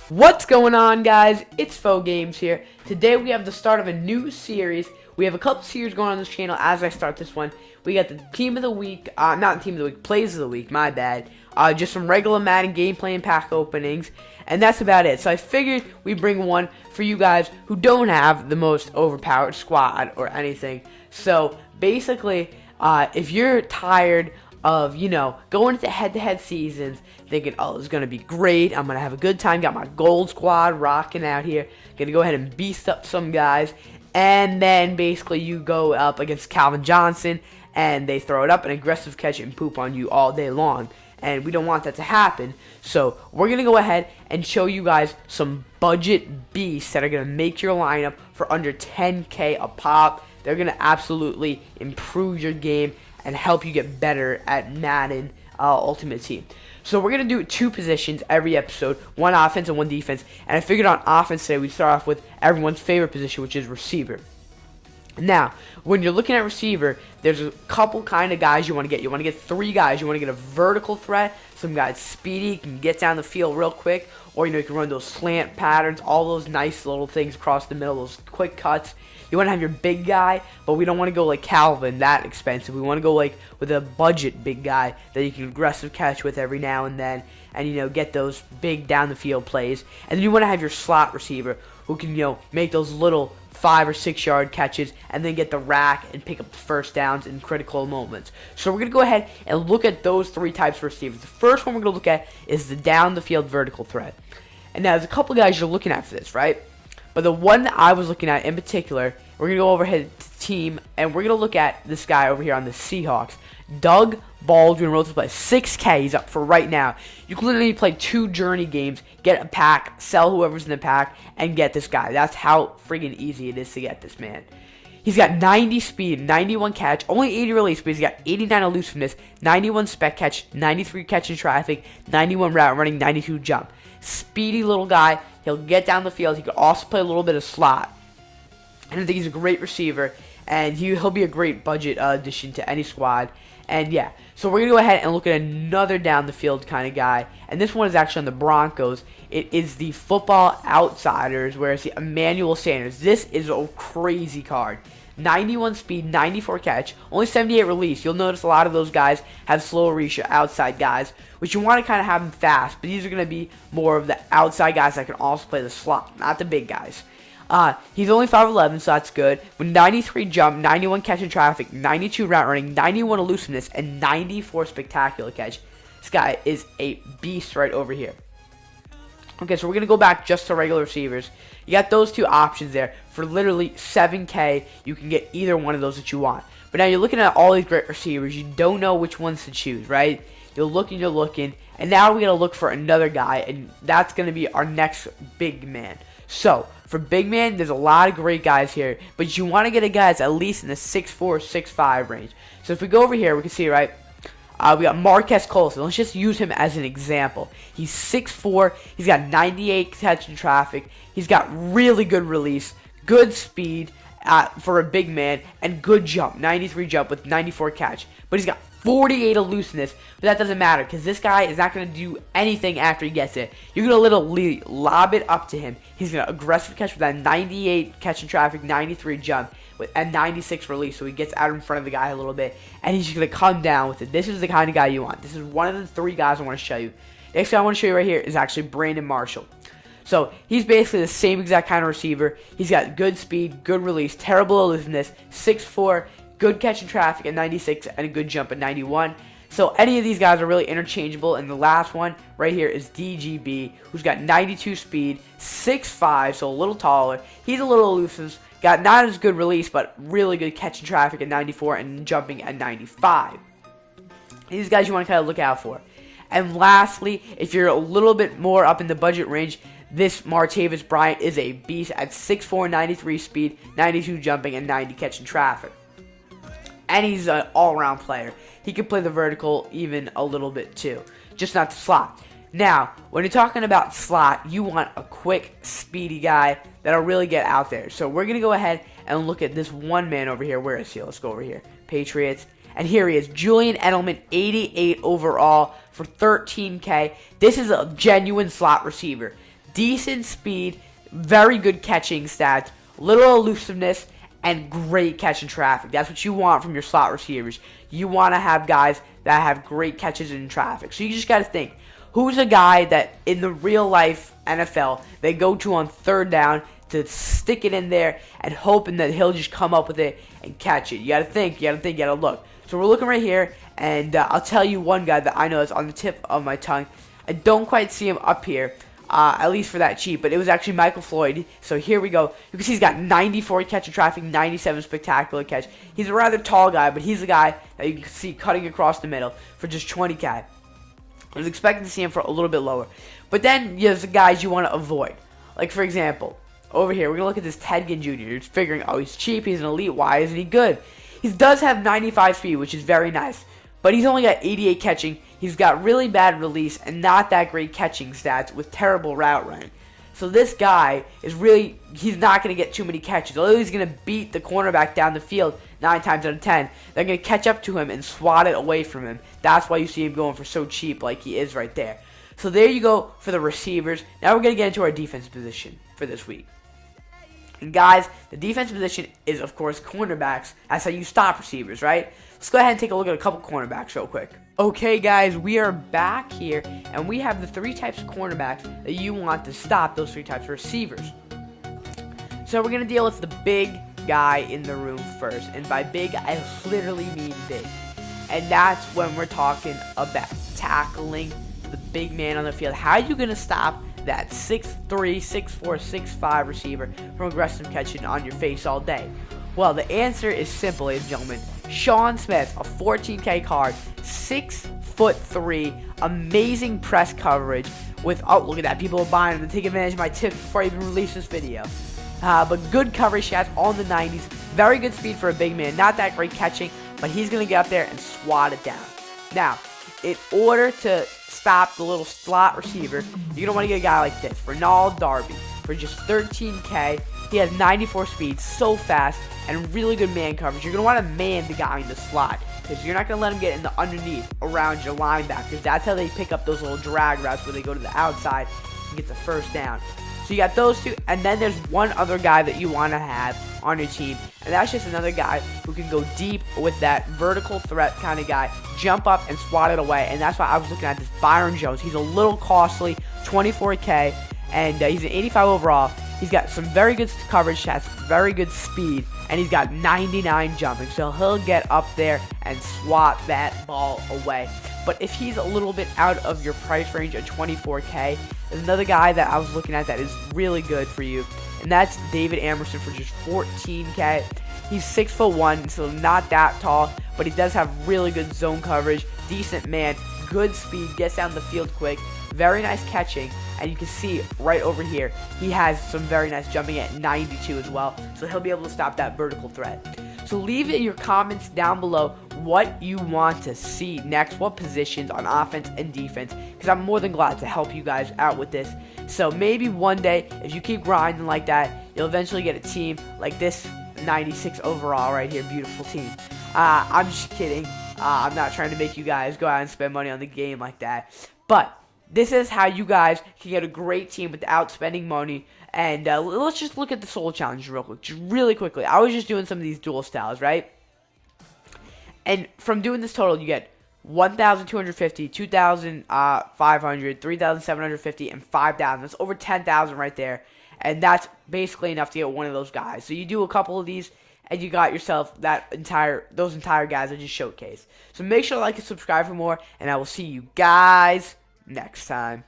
What's going on, guys? It's Faux Games here. Today we have the start of a new series. We have a couple series going on this channel as I start this one. We got the Team of the Week, not Team of the Week, Plays of the Week, my bad. Just some regular Madden gameplay and pack openings, and that's about it. So I figured we'd bring one for you guys who don't have the most overpowered squad or anything. So basically, if you're tired of, going into head-to-head seasons, thinking, oh, it's going to be great, I'm going to have a good time, got my gold squad rocking out here, going to go ahead and beast up some guys, and then basically you go up against Calvin Johnson, and they throw it up, an aggressive catch, and poop on you all day long. And we don't want that to happen, so we're going to go ahead and show you guys some budget beasts that are going to make your lineup for under 10K a pop. They're going to absolutely improve your game and help you get better at Madden Ultimate Team. So we're going to do two positions every episode, one offense and one defense. And I figured on offense today we'd start off with everyone's favorite position, which is receiver. Now, when you're looking at receiver, there's a couple kind of guys you want to get. You want to get three guys. You want to get a vertical threat, some guys speedy, can get down the field real quick, or you can run those slant patterns, all those nice little things across the middle, those quick cuts. You want to have your big guy, but we don't want to go like Calvin, that expensive. We want to go like with a budget big guy that you can aggressive catch with every now and then, and get those big down the field plays. And then you want to have your slot receiver who can make those little 5 or 6 yard catches and then get the rack and pick up the first downs in critical moments. So we're going to go ahead and look at those three types of receivers. The first one we're going to look at is the down the field vertical threat. And now there's a couple guys you're looking at for this, right? But the one that I was looking at in particular, we're going to go overhead to team, and we're going to look at this guy over here on the Seahawks. Doug Baldwin wrote to play 6K. He's up for right now. You can literally play 2 journey games, get a pack, sell whoever's in the pack, and get this guy. That's how friggin' easy it is to get this man. He's got 90 speed, 91 catch, only 80 release, but he's got 89 elusiveness, 91 spec catch, 93 catch in traffic, 91 route running, 92 jump. Speedy little guy. He'll get down the field. He could also play a little bit of slot. And I think he's a great receiver, and he'll be a great budget addition to any squad. And yeah, so we're going to go ahead and look at another down the field kind of guy. And this one is actually on the Broncos. It is the Football Outsiders, where it's the Emmanuel Sanders. This is a crazy card. 91 speed, 94 catch, only 78 release. You'll notice a lot of those guys have slower reach outside guys, which you want to kind of have them fast. But these are going to be more of the outside guys that can also play the slot, not the big guys. He's only 5'11", so that's good. With 93 jump, 91 catch in traffic, 92 route running, 91 elusiveness, and 94 spectacular catch. This guy is a beast right over here. Okay, so we're going to go back just to regular receivers. You got those two options there. For literally 7K, you can get either one of those that you want. But now you're looking at all these great receivers. You don't know which ones to choose, right? You're looking, and now we're going to look for another guy, and that's going to be our next big man. So, for big man, there's a lot of great guys here, but you want to get a guy that's at least in the 6'4", 6'5" range. So if we go over here, we can see, right, we got Marquez Colson. Let's just use him as an example. He's 6'4", he's got 98 catch in traffic, he's got really good release, good speed for a big man, and good jump, 93 jump with 94 catch. But he's got 48 elusiveness, but that doesn't matter because this guy is not going to do anything after he gets it. You're going to literally lob it up to him. He's going to aggressive catch with that 98 catch in traffic, 93 jump, and 96 release, so he gets out in front of the guy a little bit, and he's just going to come down with it. This is the kind of guy you want. This is one of the 3 guys I want to show you. Next guy I want to show you right here is actually Brandon Marshall. So he's basically the same exact kind of receiver. He's got good speed, good release, terrible elusiveness, 6'4", good catch in traffic at 96, and a good jump at 91. So any of these guys are really interchangeable. And the last one right here is DGB, who's got 92 speed, 6'5", so a little taller. He's a little elusive, got not as good release, but really good catch in traffic at 94 and jumping at 95. These guys you want to kind of look out for. And lastly, if you're a little bit more up in the budget range, this Martavis Bryant is a beast at 6'4", 93 speed, 92 jumping, and 90 catch in traffic. And he's an all-around player. He can play the vertical even a little bit too, just not the slot. Now, when you're talking about slot, you want a quick, speedy guy that'll really get out there. So we're going to go ahead and look at this one man over here. Where is he? Let's go over here. Patriots. And here he is, Julian Edelman, 88 overall for 13K. This is a genuine slot receiver. decent speed, very good catching stats, little elusiveness, and great catch in traffic. That's what you want from your slot receivers. You want to have guys that have great catches in traffic. So you just got to think, who's a guy that in the real life NFL they go to on third down to stick it in there and hoping that he'll just come up with it and catch it? You got to think, you got to look. So we're looking right here, and I'll tell you one guy that I know is on the tip of my tongue. I don't quite see him up here, at least for that cheap, but it was actually Michael Floyd. So here we go. You can see he's got 94 catch in traffic, 97 spectacular catch. He's a rather tall guy, but he's the guy that you can see cutting across the middle for just 20K. I was expecting to see him for a little bit lower. But then there's the guys you want to avoid. Like, for example, over here, we're going to look at this Ted Ginn Jr. You're figuring, oh, he's cheap, he's an elite, why isn't he good? He does have 95 speed, which is very nice, but he's only got 88 catching. He's got really bad release and not that great catching stats with terrible route running. So this guy is really, he's not going to get too many catches. Although he's going to beat the cornerback down the field 9 times out of 10, they're going to catch up to him and swat it away from him. That's why you see him going for so cheap like he is right there. So there you go for the receivers. Now we're going to get into our defense position for this week. And guys, the defense position is, of course, cornerbacks. That's how you stop receivers, right? Let's go ahead and take a look at a couple cornerbacks real quick. Okay, guys, we are back here, and we have the 3 types of cornerbacks that you want to stop those 3 types of receivers. So we're going to deal with the big guy in the room first. And by big, I literally mean big. And that's when we're talking about tackling the big man on the field. How are you going to stop that 6'3", 6'4", 6'5" receiver from aggressive catching on your face all day? Well, the answer is simple, ladies and gentlemen. Sean Smith, a 14K card, 6'3", amazing press coverage with, oh, look at that, people are buying him to take advantage of my tips before I even release this video. But good coverage stats on the 90s, very good speed for a big man, not that great catching, but he's going to get up there and swat it down. Now, in order to stop the little slot receiver, you're going to want to get a guy like this, Ronald Darby, for just 13K. He has 94 speed, so fast, and really good man coverage. You're going to want to man the guy in the slot, because you're not going to let him get in the underneath around your linebackers. That's how they pick up those little drag routes where they go to the outside and get the first down. So you got those 2, and then there's one other guy that you want to have on your team, and that's just another guy who can go deep with that vertical threat kind of guy, jump up and swat it away, and that's why I was looking at this Byron Jones. He's a little costly, 24K, and he's an 85 overall. He's got some very good coverage stats, very good speed, and he's got 99 jumping, so he'll get up there and swat that ball away. But if he's a little bit out of your price range at 24K, there's another guy that I was looking at that is really good for you, and that's David Amerson for just 14K. He's 6'1", so not that tall, but he does have really good zone coverage, decent man, good speed, gets down the field quick, very nice catching, and you can see right over here, he has some very nice jumping at 92 as well, so he'll be able to stop that vertical threat. So leave in your comments down below what you want to see next, what positions on offense and defense, because I'm more than glad to help you guys out with this. So maybe one day, if you keep grinding like that, you'll eventually get a team like this 96 overall right here, beautiful team. I'm just kidding. I'm not trying to make you guys go out and spend money on the game like that, but this is how you guys can get a great team without spending money. And let's just look at the solo challenge real quick, just really quickly. I was just doing some of these dual styles, right? And from doing this total, you get 1,250, 2,500, 3,750, and 5,000. That's over 10,000 right there. And that's basically enough to get one of those guys. So you do a couple of these, and you got yourself those entire guys I just showcased. So make sure to like and subscribe for more, and I will see you guys next time.